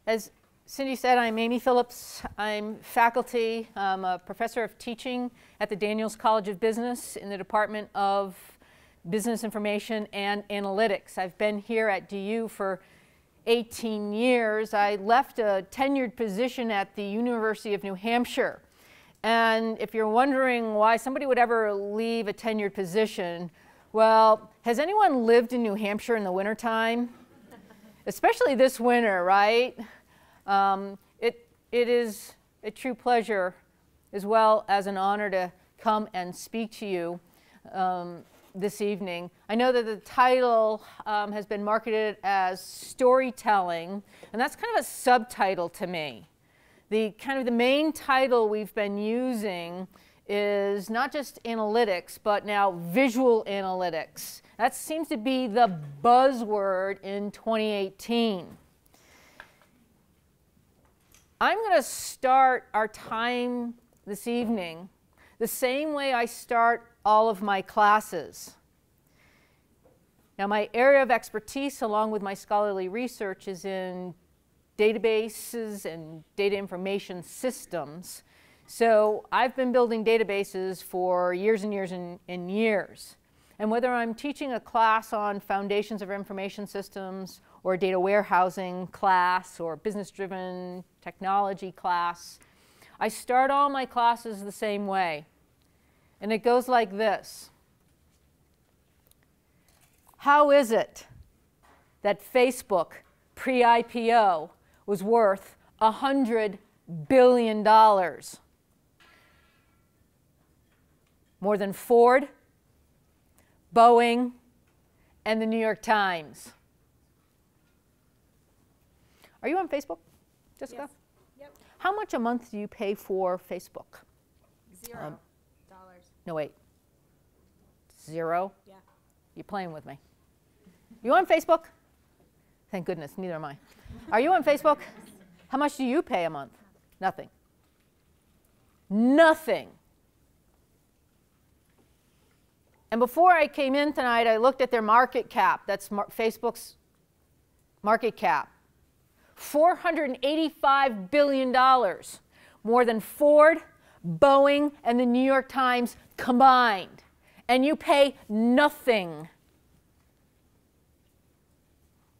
As Cindy said, I'm Amy Phillips. I'm faculty. I'm a professor of teaching at the Daniels College of Business in the Department of Business Information and Analytics. I've been here at DU for 18 years. I left a tenured position at the University of New Hampshire. And if you're wondering why somebody would ever leave a tenured position, well, has anyone lived in New Hampshire in the wintertime? Especially this winter, right? It is a true pleasure as well as an honor to come and speak to you this evening. I know that the title has been marketed as storytelling, and that's kind of a subtitle to me. The main title we've been using is not just analytics, but now visual analytics. That seems to be the buzzword in 2018. I'm going to start our time this evening the same way I start all of my classes. Now, my area of expertise, along with my scholarly research, is in databases and data information systems. So I've been building databases for years and years and years. And whether I'm teaching a class on foundations of information systems, or a data warehousing class, or business-driven technology class, I start all my classes the same way. And it goes like this. How is it that Facebook, pre-IPO, was worth $100 billion? More than Ford, Boeing, and the New York Times. Are you on Facebook, Jessica? Yes. Yep. How much a month do you pay for Facebook? $0. No, wait. 0? Yeah. You're playing with me. You on Facebook? Thank goodness, neither am I. Are you on Facebook? How much do you pay a month? Nothing. Nothing. And before I came in tonight, I looked at their market cap. That's Facebook's market cap. $485 billion, more than Ford, Boeing, and the New York Times combined. And you pay nothing.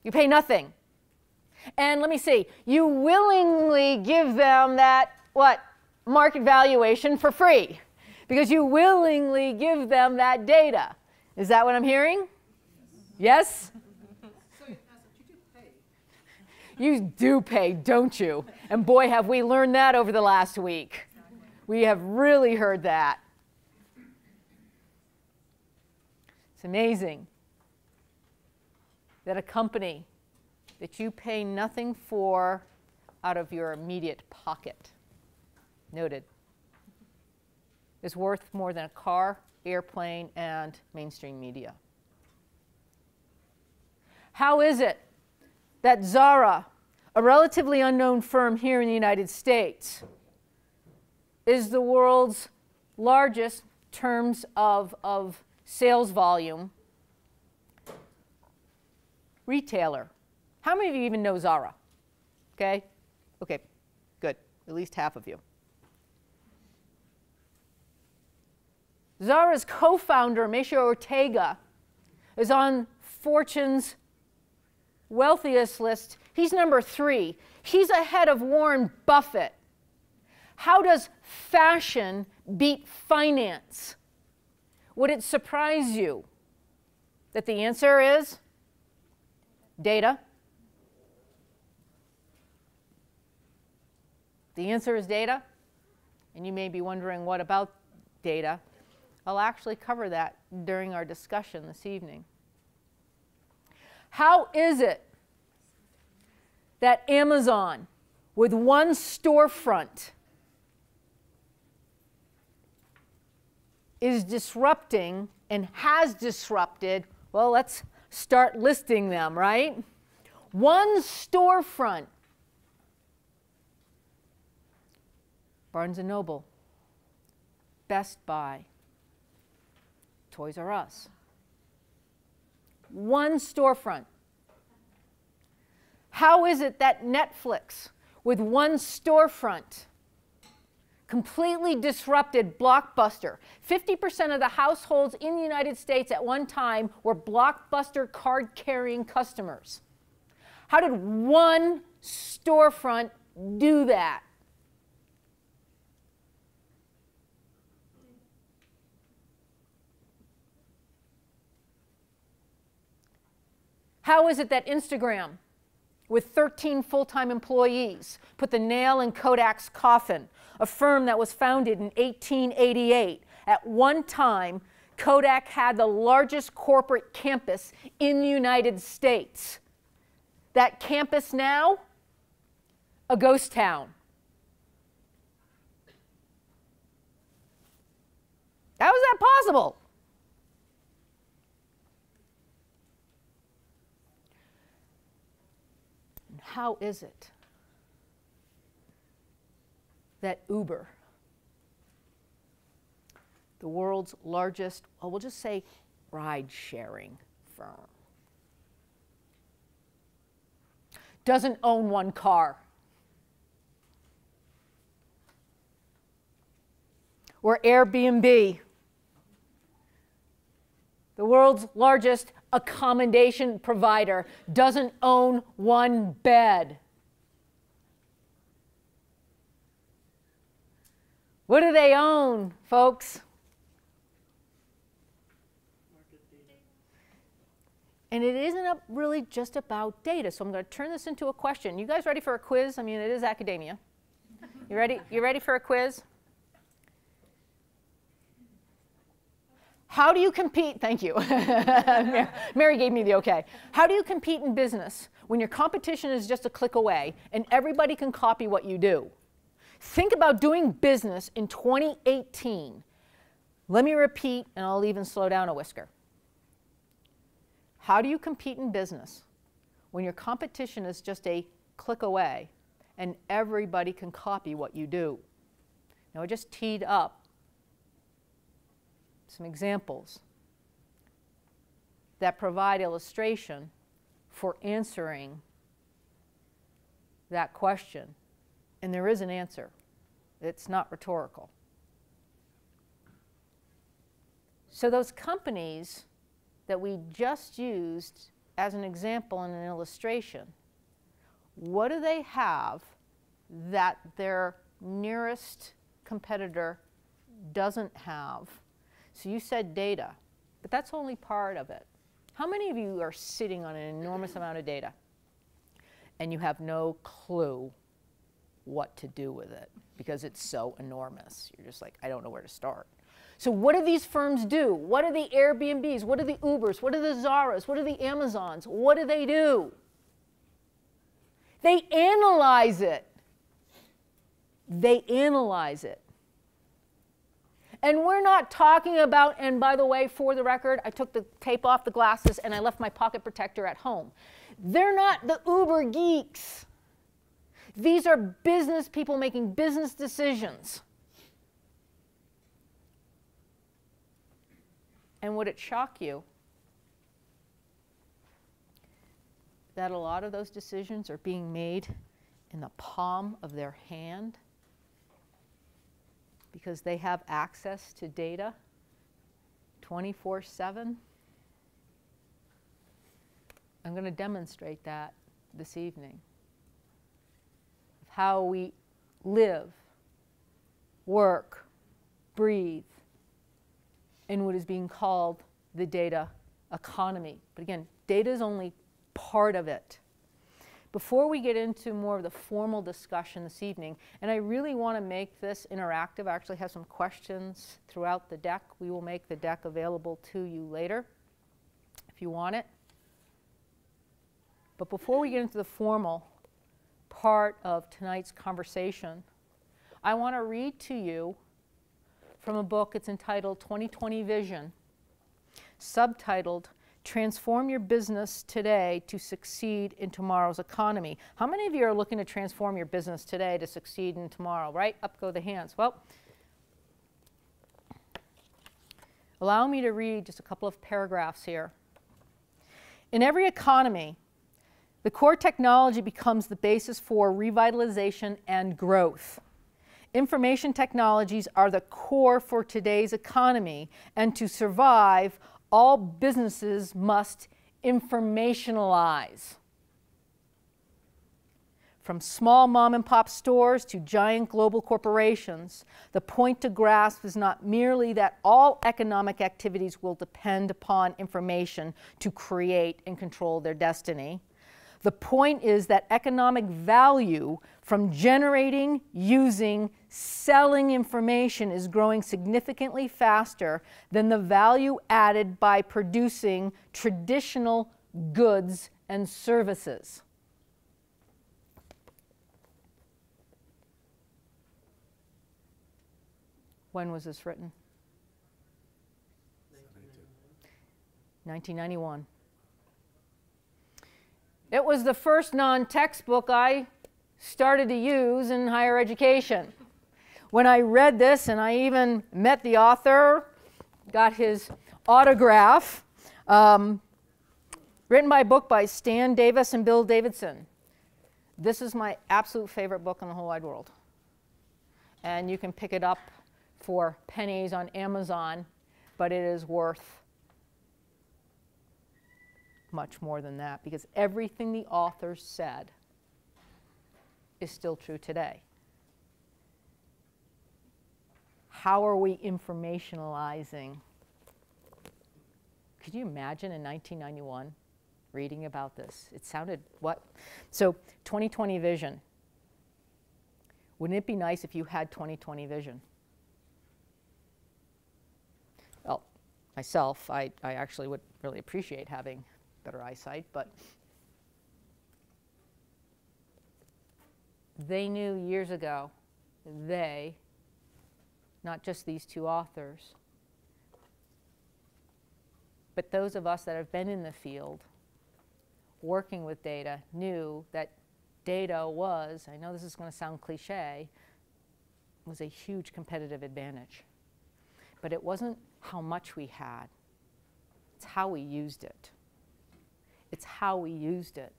You pay nothing. And let me see, you willingly give them that, what, market valuation for free. Because you willingly give them that data. Is that what I'm hearing? Yes? You do pay, don't you? And boy, have we learned that over the last week. We have really heard that. It's amazing that a company that you pay nothing for out of your immediate pocket, noted, is worth more than a car, airplane, and mainstream media. How is it that Zara, a relatively unknown firm here in the United States, is the world's largest in terms of sales volume retailer? How many of you even know Zara? Okay? Okay, good. At least half of you. Zara's co-founder, Mauricio Ortega, is on Fortune's wealthiest list. He's number 3. He's ahead of Warren Buffett. How does fashion beat finance? Would it surprise you that the answer is data? The answer is data. And you may be wondering, what about data? I'll actually cover that during our discussion this evening. How is it that Amazon, with one storefront, is disrupting and has disrupted? Well, let's start listing them, right? One storefront. Barnes & Noble, Best Buy, Toys R Us. One storefront. How is it that Netflix, with one storefront, completely disrupted Blockbuster? 50% of the households in the United States at one time were Blockbuster card-carrying customers. How did one storefront do that? How is it that Instagram, with 13 full-time employees, put the nail in Kodak's coffin, a firm that was founded in 1888? At one time, Kodak had the largest corporate campus in the United States. That campus now, a ghost town. How is that possible? How is it that Uber, the world's largest, well, we'll just say ride-sharing firm, doesn't own one car? Or Airbnb, the world's largest accommodation provider, doesn't own one bed? What do they own, folks? And it isn't really just about data, so I'm going to turn this into a question. You guys ready for a quiz? I mean, it is academia. You ready? You ready for a quiz? How do you compete? Thank you. Mary gave me the okay. How do you compete in business when your competition is just a click away and everybody can copy what you do? Think about doing business in 2018. Let me repeat, and I'll even slow down a whisker. How do you compete in business when your competition is just a click away and everybody can copy what you do? Now, I just teed up some examples that provide illustration for answering that question. And there is an answer. It's not rhetorical. So those companies that we just used as an example and an illustration, what do they have that their nearest competitor doesn't have? So you said data, but that's only part of it. How many of you are sitting on an enormous amount of data and you have no clue what to do with it because it's so enormous? You're just like, I don't know where to start. So what do these firms do? What are the Airbnbs? What are the Ubers? What are the Zaras? What are the Amazons? What do? They analyze it. They analyze it. And we're not talking about, and by the way, for the record, I took the tape off the glasses and I left my pocket protector at home. They're not the Uber geeks. These are business people making business decisions. And would it shock you that a lot of those decisions are being made in the palm of their hand? Because they have access to data 24/7. I'm going to demonstrate that this evening. How we live, work, breathe in what is being called the data economy. But again, data is only part of it. Before we get into more of the formal discussion this evening, and I really want to make this interactive, I actually have some questions throughout the deck. We will make the deck available to you later if you want it. But before we get into the formal part of tonight's conversation, I want to read to you from a book. It's entitled 2020 Vision, subtitled Transform Your Business Today to Succeed in Tomorrow's Economy. How many of you are looking to transform your business today to succeed in tomorrow, right? Up go the hands. Well, allow me to read just a couple of paragraphs here. In every economy, the core technology becomes the basis for revitalization and growth. Information technologies are the core for today's economy, and to survive, all businesses must informationalize. From small mom-and-pop stores to giant global corporations, the point to grasp is not merely that all economic activities will depend upon information to create and control their destiny. The point is that economic value from generating, using, selling information is growing significantly faster than the value added by producing traditional goods and services. When was this written? 1991. It was the first non-textbook I started to use in higher education. When I read this, and I even met the author, got his autograph, written by a book by Stan Davis and Bill Davidson. This is my absolute favorite book in the whole wide world. And you can pick it up for pennies on Amazon, but it is worth much more than that, because everything the author said is still true today. How are we informationalizing? Could you imagine in 1991 reading about this? It sounded what? So 2020 vision. Wouldn't it be nice if you had 2020 vision? Well, myself, I actually would really appreciate having better eyesight, but they knew years ago, they, not just these two authors, but those of us that have been in the field working with data, knew that data was, I know this is going to sound cliche, was a huge competitive advantage. But it wasn't how much we had, it's how we used it. It's how we used it.